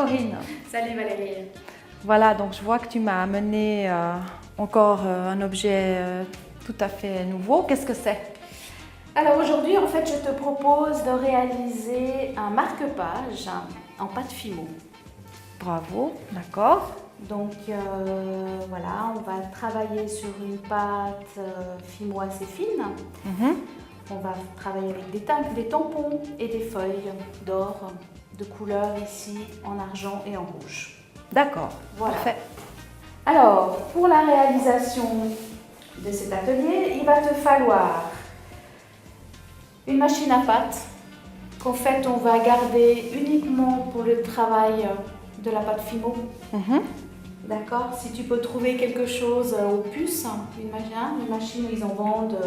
Corinne. Salut Valérie. Voilà, donc je vois que tu m'as amené encore un objet tout à fait nouveau. Qu'est-ce que c'est? Alors aujourd'hui, en fait, je te propose de réaliser un marque-page en pâte Fimo. Bravo, d'accord. Donc voilà, on va travailler sur une pâte Fimo assez fine. On va travailler avec des tampons et des feuilles d'or de couleur ici en argent et en rouge. D'accord, Voilà. parfait. Alors, pour la réalisation de cet atelier, il va te falloir une machine à pâte qu'en fait on va garder uniquement pour le travail de la pâte Fimo. D'accord. Si tu peux trouver quelque chose aux puces, une machine où ils en vendent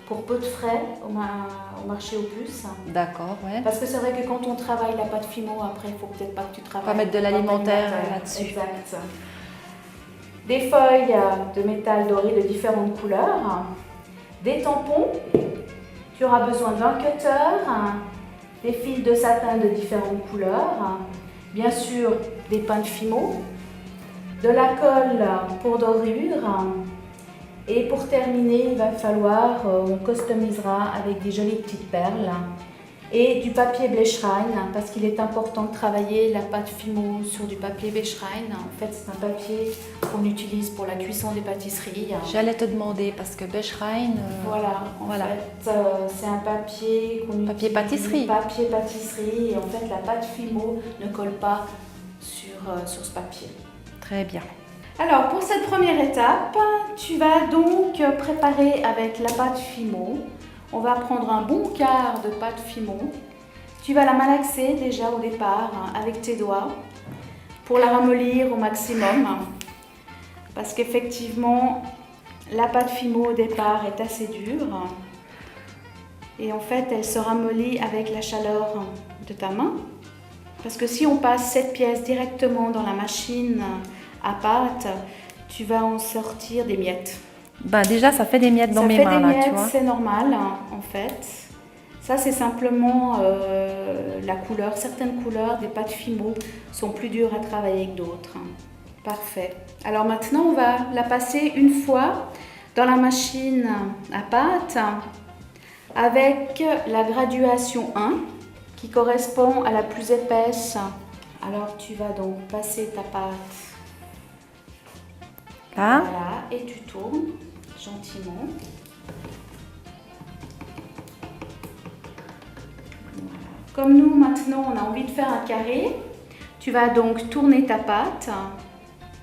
pour peu de frais au marché aux puces. D'accord, ouais. Parce que c'est vrai que quand on travaille la pâte Fimo, après il faut peut-être pas que tu travailles. On va mettre de l'alimentaire là-dessus. Exact. Des feuilles de métal doré de différentes couleurs, des tampons. Tu auras besoin d'un cutter, des fils de satin de différentes couleurs, bien sûr des pinces Fimo, de la colle pour dorure et pour terminer il va falloir, on customisera avec des jolies petites perles et du papier Blechrein parce qu'il est important de travailler la pâte Fimo sur du papier Blechrein. En fait c'est un papier qu'on utilise pour la cuisson des pâtisseries. J'allais te demander parce que Becherein. Voilà, en fait c'est un papier qu'on utilise. Papier pâtisserie. Papier pâtisserie et en fait la pâte Fimo ne colle pas sur ce papier. Très bien. Alors pour cette première étape, tu vas donc préparer avec la pâte Fimo. On va prendre un bon quart de pâte Fimo. Tu vas la malaxer déjà au départ avec tes doigts pour la ramollir au maximum. Parce qu'effectivement, la pâte Fimo au départ est assez dure. Et en fait, elle se ramollit avec la chaleur de ta main. Parce que si on passe cette pièce directement dans la machine à pâte, tu vas en sortir des miettes. Ben déjà, ça fait des miettes dans mes mains, là, tu vois. C'est normal, en fait. Ça, c'est simplement la couleur. Certaines couleurs des pâtes Fimo sont plus dures à travailler que d'autres. Parfait. Alors maintenant, on va la passer une fois dans la machine à pâte avec la graduation 1 qui correspond à la plus épaisse. Alors, tu vas donc passer ta pâte là. Voilà, et tu tournes gentiment. Voilà. Comme nous, maintenant, on a envie de faire un carré, tu vas donc tourner ta pâte.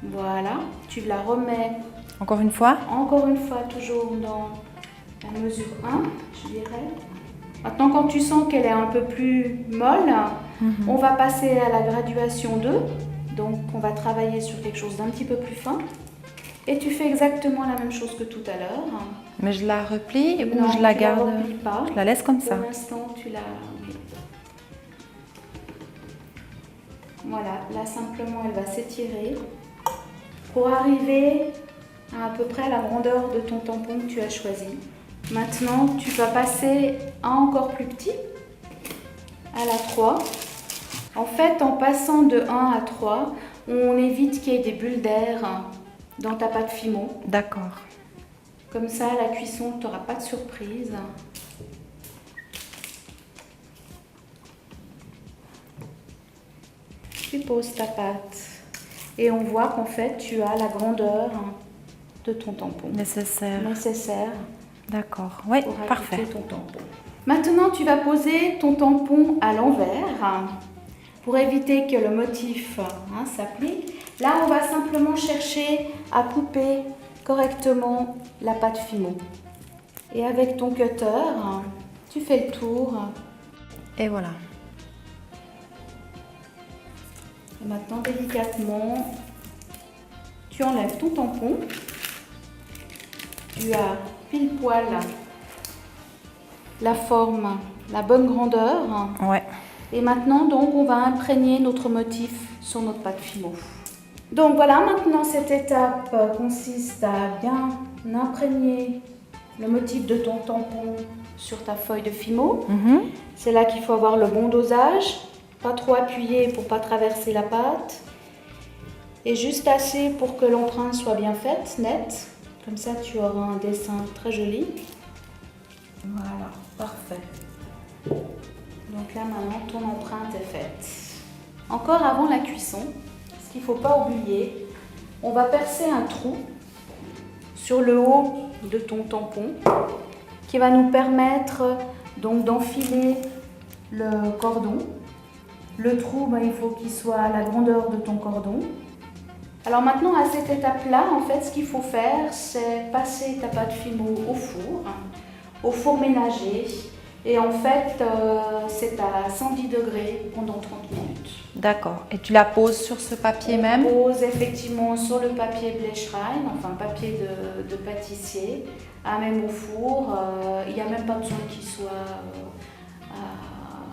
Voilà, tu la remets. Encore une fois? Encore une fois, toujours dans la mesure 1, je dirais. Maintenant, quand tu sens qu'elle est un peu plus molle, on va passer à la graduation 2. Donc, on va travailler sur quelque chose d'un petit peu plus fin. Et tu fais exactement la même chose que tout à l'heure. Mais je la replie ou non, je la tu garde? la replies pas. Je la laisse comme ça. Pour l'instant, tu la... Voilà, là simplement, elle va s'étirer pour arriver à peu près la rondeur de ton tampon que tu as choisi. Maintenant, tu vas passer à encore plus petit, à la 3. En fait, en passant de 1 à 3, on évite qu'il y ait des bulles d'air dans ta pâte Fimo. D'accord. Comme ça, à la cuisson, tu n'auras pas de surprise. Tu poses ta pâte et on voit qu'en fait, tu as la grandeur de ton tampon. Nécessaire. D'accord, oui, parfait. Ton tampon. Maintenant, tu vas poser ton tampon à l'envers pour éviter que le motif s'applique. Là, on va simplement chercher à couper correctement la pâte Fimo. Et avec ton cutter, tu fais le tour. Et voilà. Et maintenant, délicatement, tu enlèves ton tampon. Tu as pile poil la forme, la bonne grandeur. Ouais. Et maintenant, donc, on va imprégner notre motif sur notre pâte Fimo. Donc voilà, maintenant cette étape consiste à bien imprégner le motif de ton tampon sur ta feuille de Fimo. C'est là qu'il faut avoir le bon dosage. Pas trop appuyé pour pas traverser la pâte. Et juste assez pour que l'empreinte soit bien faite, nette. Comme ça, tu auras un dessin très joli. Voilà, parfait. Donc là, maintenant, ton empreinte est faite. Encore avant la cuisson, ce qu'il ne faut pas oublier, on va percer un trou sur le haut de ton tampon qui va nous permettre donc d'enfiler le cordon. Le trou, il faut qu'il soit à la grandeur de ton cordon. Alors maintenant, à cette étape-là, en fait, ce qu'il faut faire, c'est passer ta pâte fimo au four ménager. Et en fait, c'est à 110 degrés pendant 30 minutes. D'accord. Et tu la poses sur ce papier même? On pose effectivement sur le papier Blechrein, enfin papier de pâtissier, même au four. Il n'y a même pas besoin qu'il soit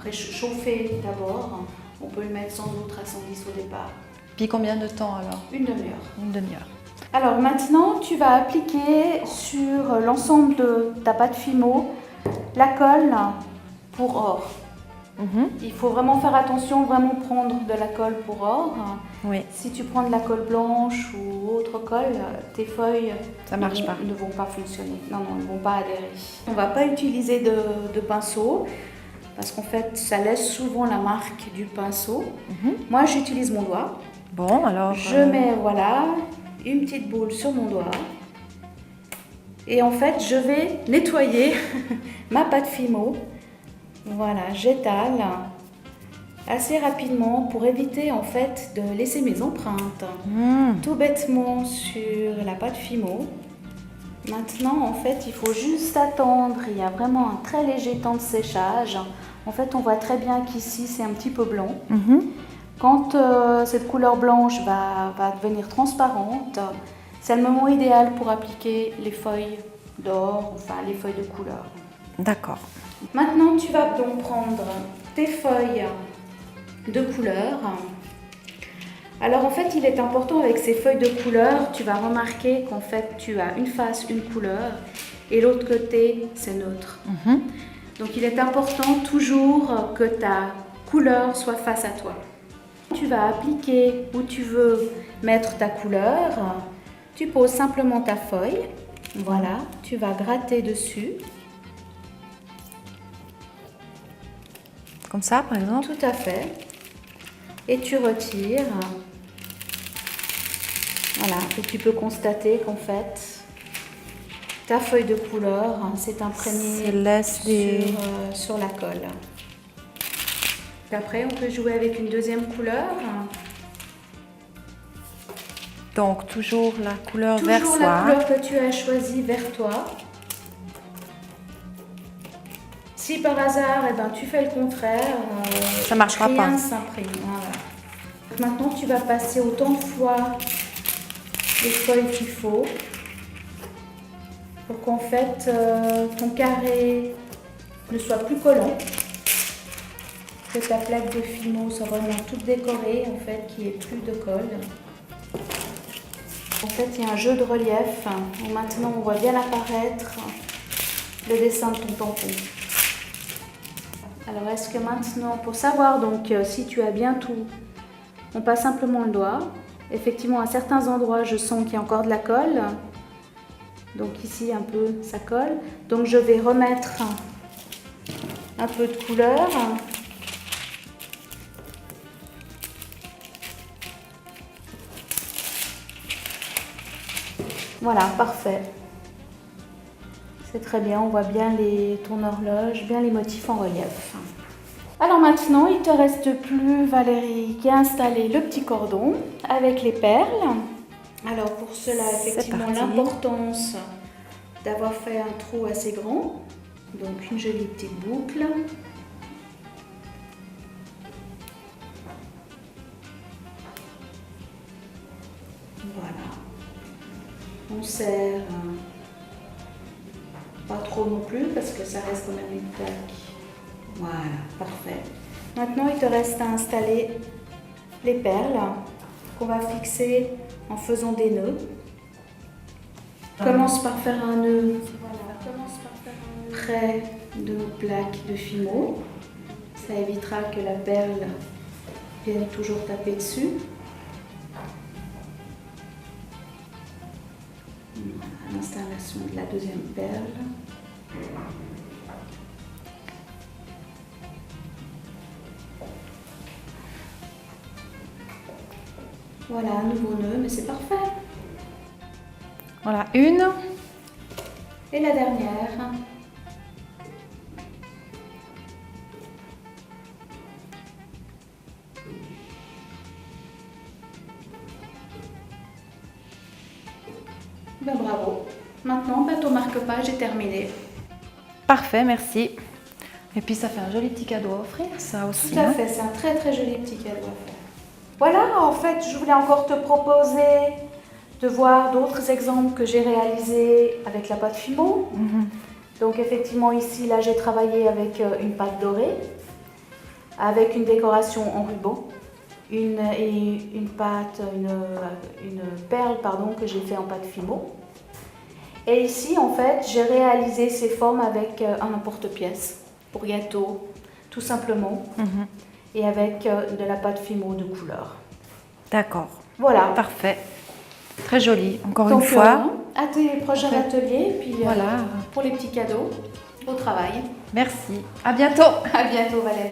réchauffé d'abord. On peut le mettre sans doute à 110 au départ. Puis combien de temps alors? Une demi-heure. Une demi-heure. Alors maintenant, tu vas appliquer sur l'ensemble de ta pâte fimo la colle pour or. Il faut vraiment faire attention, vraiment prendre de la colle pour or. Oui. Si tu prends de la colle blanche ou autre colle, tes feuilles Ça marche pas. ne vont pas fonctionner. Non, elles ne vont pas adhérer. On ne va pas utiliser de pinceau parce qu'en fait, ça laisse souvent la marque du pinceau. Moi, j'utilise mon doigt. Bon, alors... Je mets, voilà, une petite boule sur mon doigt. Et en fait, je vais nettoyer ma pâte fimo. Voilà, j'étale assez rapidement pour éviter en fait de laisser mes empreintes. Tout bêtement sur la pâte fimo. Maintenant, en fait, il faut juste attendre. Il y a vraiment un très léger temps de séchage. En fait, on voit très bien qu'ici, c'est un petit peu blanc. Quand cette couleur blanche va devenir transparente, c'est le moment idéal pour appliquer les feuilles d'or, enfin les feuilles de couleur. D'accord. Maintenant, tu vas donc prendre tes feuilles de couleur. Alors en fait, il est important avec ces feuilles de couleur, tu vas remarquer qu'en fait, tu as une face, une couleur, et l'autre côté, c'est neutre. Donc il est important toujours que ta couleur soit face à toi. Tu vas appliquer où tu veux mettre ta couleur. Tu poses simplement ta feuille. Voilà, tu vas gratter dessus. Comme ça, par exemple? Tout à fait. Et tu retires. Voilà, et tu peux constater qu'en fait, ta feuille de couleur s'est imprégnée sur la colle. Après, on peut jouer avec une deuxième couleur. Donc, toujours la couleur vers soi. Toujours la couleur que tu as choisie vers toi. Si par hasard, tu fais le contraire, ça ne marchera pas. Rien s'imprime. Voilà. Maintenant, tu vas passer autant de fois les feuilles qu'il faut pour qu'en fait, ton carré ne soit plus collant. Que ta plaque de fimo soit vraiment toute décorée, en fait, qu'il n'y ait plus de colle. En fait, il y a un jeu de relief où maintenant on voit bien apparaître le dessin de ton tampon. Alors, est-ce que maintenant, pour savoir donc si tu as bien tout, on passe simplement le doigt. Effectivement, à certains endroits, je sens qu'il y a encore de la colle. Donc ici, un peu, ça colle. Donc, je vais remettre un peu de couleur. Voilà, parfait. C'est très bien, on voit bien ton horloge, bien les motifs en relief. Alors maintenant, il ne te reste plus, Valérie, qu'à installer le petit cordon avec les perles. Alors pour cela, effectivement, l'importance d'avoir fait un trou assez grand. Donc une jolie petite boucle. Voilà. On serre, pas trop non plus parce que ça reste quand même une plaque. Voilà, parfait. Maintenant, il te reste à installer les perles qu'on va fixer en faisant des nœuds. Commence par faire un nœud, près de nos plaques de fimo. Ça évitera que la perle viennent toujours taper dessus. L'installation de la deuxième perle. Voilà, un nouveau nœud, mais c'est parfait. Voilà, une. Et la dernière. Ben bravo. Maintenant, bateau marque-page est terminé. Parfait, merci. Et puis ça fait un joli petit cadeau à offrir, ça aussi. Tout à fait, c'est un très très joli petit cadeau à faire. Voilà, en fait, je voulais encore te proposer de voir d'autres exemples que j'ai réalisés avec la pâte Fimo. Donc effectivement ici, là j'ai travaillé avec une pâte dorée, avec une décoration en ruban, une perle pardon, que j'ai fait en pâte Fimo. Et ici en fait, j'ai réalisé ces formes avec un emporte-pièce pour gâteau, tout simplement, et avec de la pâte Fimo de couleur. D'accord. Voilà. Parfait. Très joli, encore Donc, une fois. à tes prochains En fait, ateliers, puis voilà. pour les petits cadeaux, au travail. Merci. À bientôt. À bientôt Valérie.